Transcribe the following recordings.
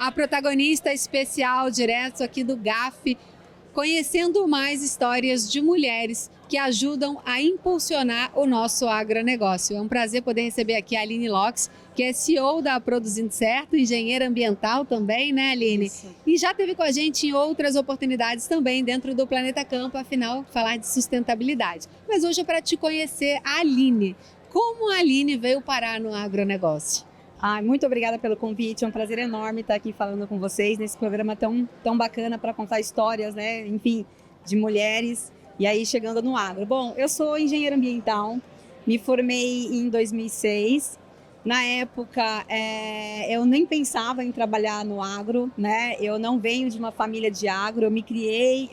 a protagonista especial direto aqui do GAF, conhecendo mais histórias de mulheres que ajudam a impulsionar o nosso agronegócio. É um prazer poder receber aqui a Aline Locks, que é CEO da Produzindo Certo, engenheira ambiental também, né, Aline? Isso. E já esteve com a gente em outras oportunidades também dentro do Planeta Campo, afinal, falar de sustentabilidade. Mas hoje é para te conhecer a Aline. Como a Aline veio parar no agronegócio? Muito obrigada pelo convite, é um prazer enorme estar aqui falando com vocês nesse programa tão bacana para contar histórias, né, enfim, de mulheres e aí chegando no agro. Bom, eu sou engenheira ambiental, me formei em 2006. Na época, eu nem pensava em trabalhar no agro, né? Eu não venho de uma família de agro, eu me criei,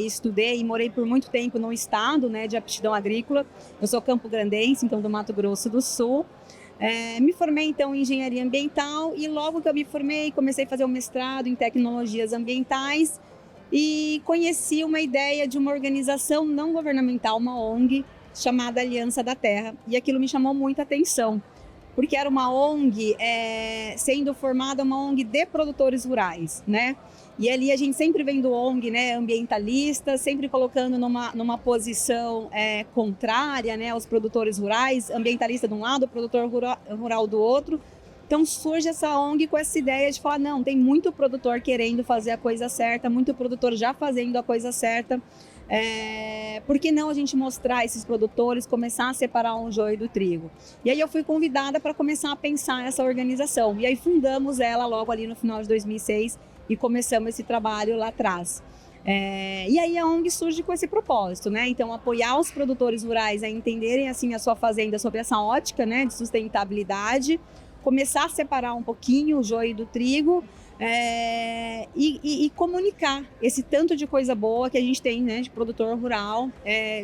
estudei e morei por muito tempo no estado, né, de aptidão agrícola. Eu sou campograndense, então do Mato Grosso do Sul. Me formei então em engenharia ambiental e logo que eu me formei comecei a fazer um mestrado em tecnologias ambientais e conheci uma ideia de uma organização não governamental, uma ONG chamada Aliança da Terra, e aquilo me chamou muita atenção, porque era uma ONG sendo formada uma ONG de produtores rurais, né? E ali a gente sempre vendo ONG, né, ambientalista, sempre colocando numa posição contrária, né, aos produtores rurais, ambientalista de um lado, produtor rural do outro. Então surge essa ONG com essa ideia de falar, não, tem muito produtor querendo fazer a coisa certa, muito produtor já fazendo a coisa certa. Por que não a gente mostrar esses produtores, começar a separar um joio do trigo? E aí eu fui convidada para começar a pensar essa organização. E aí fundamos ela logo ali no final de 2006 e começamos esse trabalho lá atrás. E aí a ONG surge com esse propósito, né? Então apoiar os produtores rurais a entenderem assim a sua fazenda sob essa ótica, né, de sustentabilidade, começar a separar um pouquinho o joio do trigo, e comunicar esse tanto de coisa boa que a gente tem, né, de produtor rural,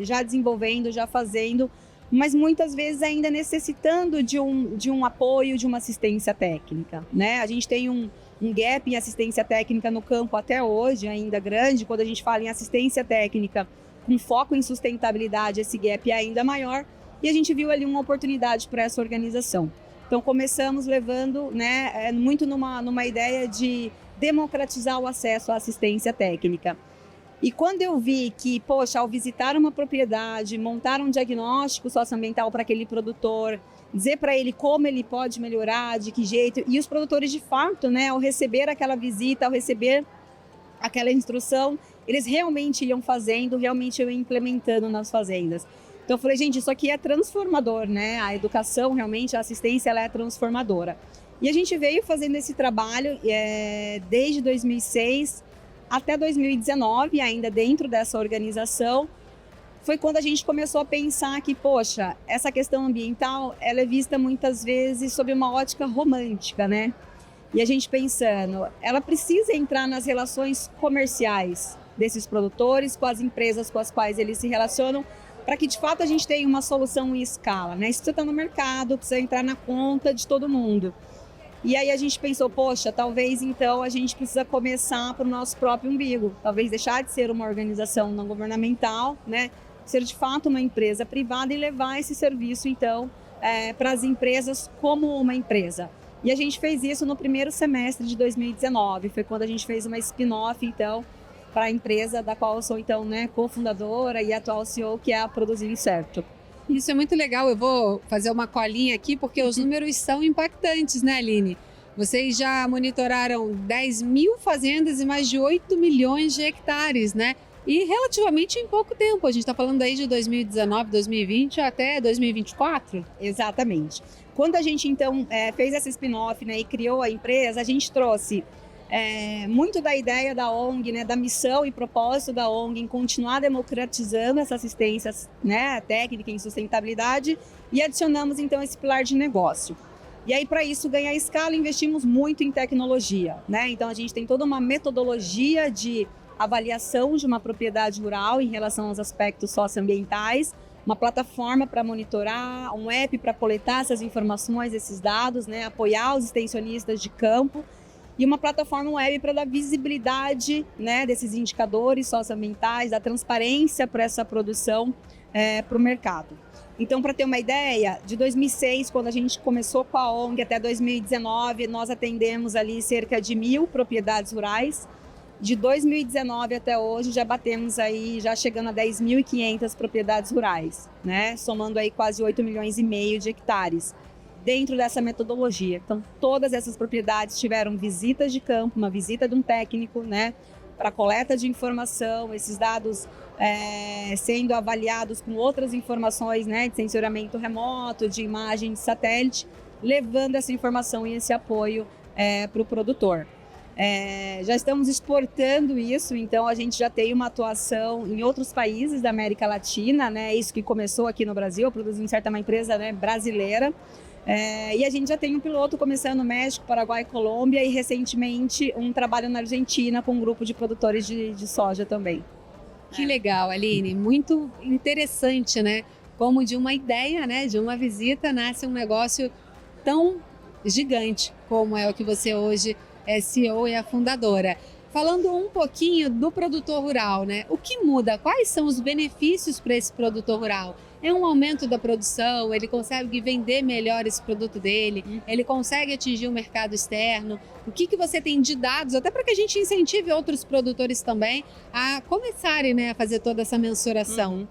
já desenvolvendo, já fazendo, mas muitas vezes ainda necessitando de um apoio, de uma assistência técnica, né? A gente tem um gap em assistência técnica no campo até hoje, ainda grande. Quando a gente fala em assistência técnica com foco em sustentabilidade, esse gap é ainda maior, e a gente viu ali uma oportunidade para essa organização. Então começamos levando, né, muito numa ideia de democratizar o acesso à assistência técnica. E quando eu vi que, poxa, ao visitar uma propriedade, montar um diagnóstico socioambiental para aquele produtor, dizer para ele como ele pode melhorar, de que jeito, e os produtores de fato, né, ao receber aquela visita, ao receber aquela instrução, eles realmente iam fazendo, realmente iam implementando nas fazendas. Então eu falei, gente, isso aqui é transformador, né? A educação, realmente, a assistência, ela é transformadora. E a gente veio fazendo esse trabalho desde 2006 até 2019, ainda dentro dessa organização. Foi quando a gente começou a pensar que, poxa, essa questão ambiental, ela é vista muitas vezes sob uma ótica romântica, né? E a gente pensando, ela precisa entrar nas relações comerciais desses produtores, com as empresas com as quais eles se relacionam, para que de fato a gente tenha uma solução em escala, né? Isso precisa estar no mercado, precisa entrar na conta de todo mundo. E aí a gente pensou, poxa, talvez então a gente precisa começar para o nosso próprio umbigo, talvez deixar de ser uma organização não governamental, né? Ser de fato uma empresa privada e levar esse serviço então para as empresas como uma empresa. E a gente fez isso no primeiro semestre de 2019, foi quando a gente fez uma spin-off então para a empresa da qual eu sou então, né, cofundadora e atual CEO, que é a Produzindo Certo. Isso é muito legal, eu vou fazer uma colinha aqui porque os números são impactantes, né, Aline? Vocês já monitoraram 10 mil fazendas e mais de 8 milhões de hectares, né? E relativamente em pouco tempo, a gente está falando aí de 2019, 2020 até 2024? Exatamente. Quando a gente então fez essa spin-off, né, e criou a empresa, a gente trouxe muito da ideia da ONG, né, da missão e propósito da ONG em continuar democratizando essa assistência, né, técnica em sustentabilidade, e adicionamos então esse pilar de negócio. E aí, para isso ganhar escala, investimos muito em tecnologia, né? Então a gente tem toda uma metodologia de avaliação de uma propriedade rural em relação aos aspectos socioambientais, uma plataforma para monitorar, um app para coletar essas informações, esses dados, né, apoiar os extensionistas de campo. e uma plataforma web para dar visibilidade, né, desses indicadores socioambientais, da transparência para essa produção para o mercado. Então, para ter uma ideia, de 2006, quando a gente começou com a ONG, até 2019, nós atendemos ali cerca de 1.000 propriedades rurais. De 2019 até hoje, já batemos aí, já chegando a 10.500 propriedades rurais, né? Somando aí quase 8,5 milhões de hectares dentro dessa metodologia. Então, todas essas propriedades tiveram visitas de campo, uma visita de um técnico, né? Para coleta de informação, esses dados sendo avaliados com outras informações, né, de sensoriamento remoto, de imagem de satélite, levando essa informação e esse apoio para o produtor. Já estamos exportando isso, então a gente já tem uma atuação em outros países da América Latina, né, isso que começou aqui no Brasil, produzindo certa uma empresa, né, brasileira. E a gente já tem um piloto começando no México, Paraguai, Colômbia e recentemente um trabalho na Argentina com um grupo de produtores de soja também. Que legal, Aline, muito interessante, né? Como de uma ideia, né, de uma visita nasce um negócio tão gigante como é o que você hoje é CEO e a fundadora. Falando um pouquinho do produtor rural, né? O que muda? Quais são os benefícios para esse produtor rural? É um aumento da produção, ele consegue vender melhor esse produto dele, ele consegue atingir o mercado externo. O que você tem de dados, até para que a gente incentive outros produtores também a começarem, né, a fazer toda essa mensuração?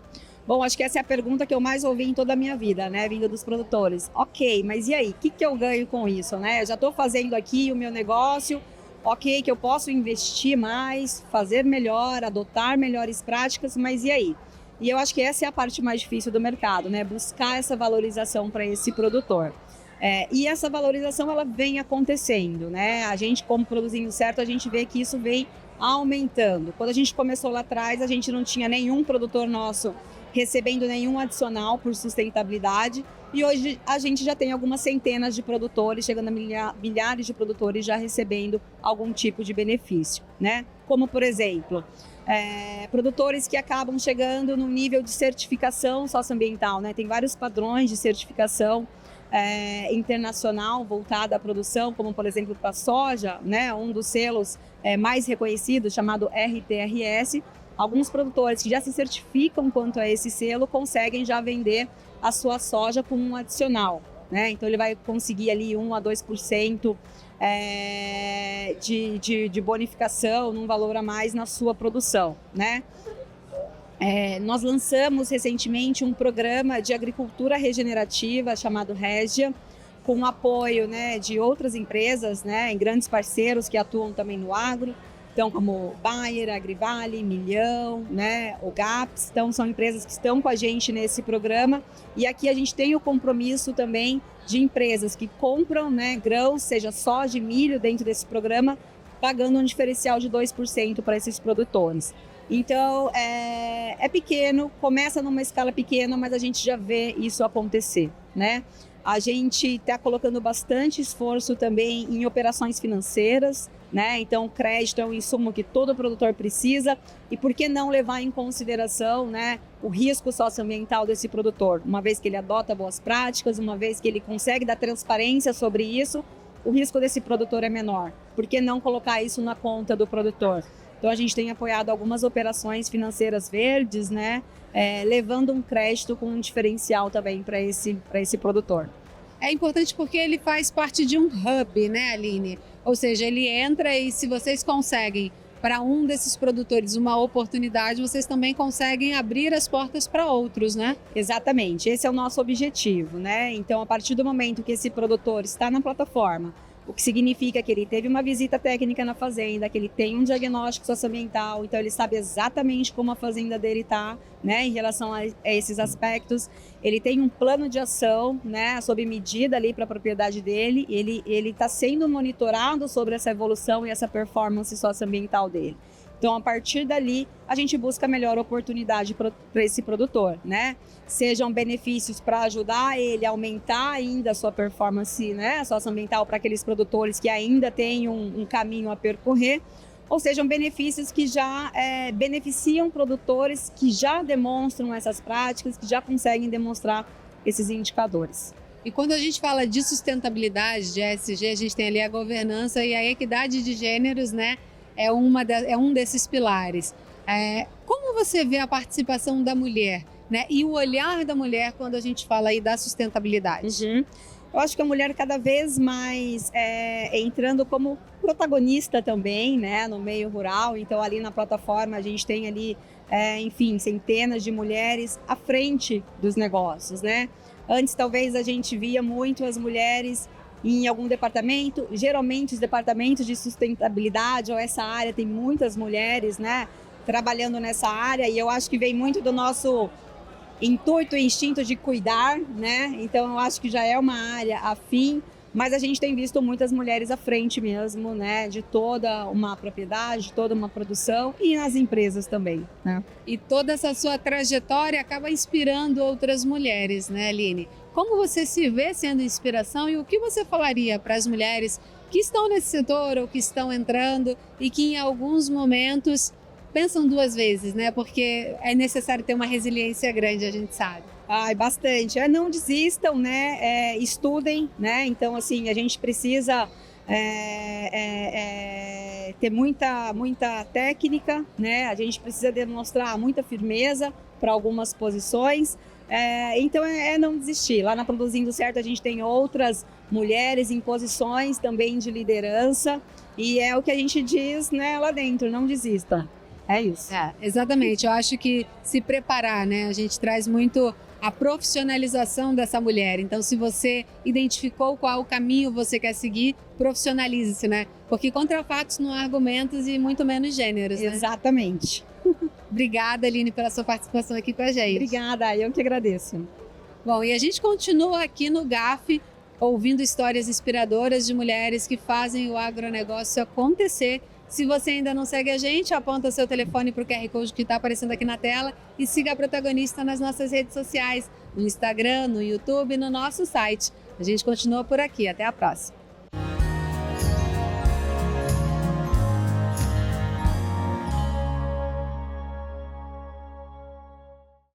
Bom, acho que essa é a pergunta que eu mais ouvi em toda a minha vida, né, vindo dos produtores. Ok, mas e aí, o que eu ganho com isso, né? Eu já estou fazendo aqui o meu negócio, ok, que eu posso investir mais, fazer melhor, adotar melhores práticas, mas e aí? E eu acho que essa é a parte mais difícil do mercado, né? Buscar essa valorização para esse produtor. E essa valorização, ela vem acontecendo, né? A gente, como Produzindo Certo, a gente vê que isso vem aumentando. Quando a gente começou lá atrás, a gente não tinha nenhum produtor nosso recebendo nenhum adicional por sustentabilidade. E hoje a gente já tem algumas centenas de produtores, chegando a milhares de produtores já recebendo algum tipo de benefício, né? Como, por exemplo, produtores que acabam chegando no nível de certificação socioambiental, né? Tem vários padrões de certificação internacional voltada à produção, como, por exemplo, para a soja, né? Um dos selos mais reconhecidos, chamado RTRS. Alguns produtores que já se certificam quanto a esse selo conseguem já vender a sua soja com um adicional, né? Então ele vai conseguir ali 1 a 2% de bonificação, num valor a mais na sua produção, né? Nós lançamos recentemente um programa de agricultura regenerativa chamado Régia, com o apoio, né, de outras empresas, né, grandes parceiros que atuam também no agro. Então, como Bayer, Agrivale, Milhão, né, o GAPS, então são empresas que estão com a gente nesse programa. E aqui a gente tem o compromisso também de empresas que compram, né, grãos, seja soja e milho dentro desse programa, pagando um diferencial de 2% para esses produtores. Então, é pequeno, começa numa escala pequena, mas a gente já vê isso acontecer, né? A gente está colocando bastante esforço também em operações financeiras, né? Então, o crédito é um insumo que todo produtor precisa. E por que não levar em consideração, né, o risco socioambiental desse produtor? Uma vez que ele adota boas práticas, uma vez que ele consegue dar transparência sobre isso, o risco desse produtor é menor. Por que não colocar isso na conta do produtor? Então, a gente tem apoiado algumas operações financeiras verdes, né, levando um crédito com um diferencial também para esse produtor. É importante porque ele faz parte de um hub, né, Aline? Ou seja, ele entra e se vocês conseguem para um desses produtores uma oportunidade, vocês também conseguem abrir as portas para outros, né? Exatamente, esse é o nosso objetivo, né? Então, a partir do momento que esse produtor está na plataforma, o que significa que ele teve uma visita técnica na fazenda, que ele tem um diagnóstico socioambiental, então ele sabe exatamente como a fazenda dele está, né, em relação a esses aspectos. Ele tem um plano de ação, né, sob medida ali para a propriedade dele, ele está sendo monitorado sobre essa evolução e essa performance socioambiental dele. Então, a partir dali, a gente busca a melhor oportunidade para esse produtor, né? Sejam benefícios para ajudar ele a aumentar ainda a sua performance, né, socioambiental para aqueles produtores que ainda têm um caminho a percorrer, ou sejam benefícios que já beneficiam produtores que já demonstram essas práticas, que já conseguem demonstrar esses indicadores. E quando a gente fala de sustentabilidade, de ESG, a gente tem ali a governança e a equidade de gêneros, né? É um desses pilares. Como você vê a participação da mulher, né? E o olhar da mulher quando a gente fala aí da sustentabilidade? Eu acho que a mulher cada vez mais entrando como protagonista também, né, no meio rural. Então, ali na plataforma, a gente tem ali, enfim, centenas de mulheres à frente dos negócios, né? Antes, talvez, a gente via muito as mulheres em algum departamento. Geralmente, os departamentos de sustentabilidade ou essa área tem muitas mulheres, né, trabalhando nessa área. E eu acho que vem muito do nosso intuito e instinto de cuidar, né? Então eu acho que já é uma área afim, mas a gente tem visto muitas mulheres à frente mesmo, né? De toda uma propriedade, toda uma produção e nas empresas também, né? E toda essa sua trajetória acaba inspirando outras mulheres, né, Aline? Como você se vê sendo inspiração e o que você falaria para as mulheres que estão nesse setor ou que estão entrando e que em alguns momentos pensam duas vezes, né? Porque é necessário ter uma resiliência grande, a gente sabe. Ai, bastante. Não desistam, né? Estudem, né? Então, assim, a gente precisa ter muita técnica, né? A gente precisa demonstrar muita firmeza para algumas posições. Então, não desistir. Lá na Produzindo Certo, a gente tem outras mulheres em posições também de liderança. E é o que a gente diz, né, lá dentro, não desista. É isso. Exatamente. Eu acho que se preparar, né? A gente traz muito a profissionalização dessa mulher. Então, se você identificou qual caminho você quer seguir, profissionalize-se, né? Porque contra fatos não há argumentos e muito menos gêneros, né? Exatamente. Obrigada, Aline, pela sua participação aqui com a gente. Obrigada, eu que agradeço. Bom, e a gente continua aqui no GAF, ouvindo histórias inspiradoras de mulheres que fazem o agronegócio acontecer. Se você ainda não segue a gente, aponta seu telefone para o QR Code que está aparecendo aqui na tela e siga a protagonista nas nossas redes sociais, no Instagram, no YouTube e no nosso site. A gente continua por aqui. Até a próxima.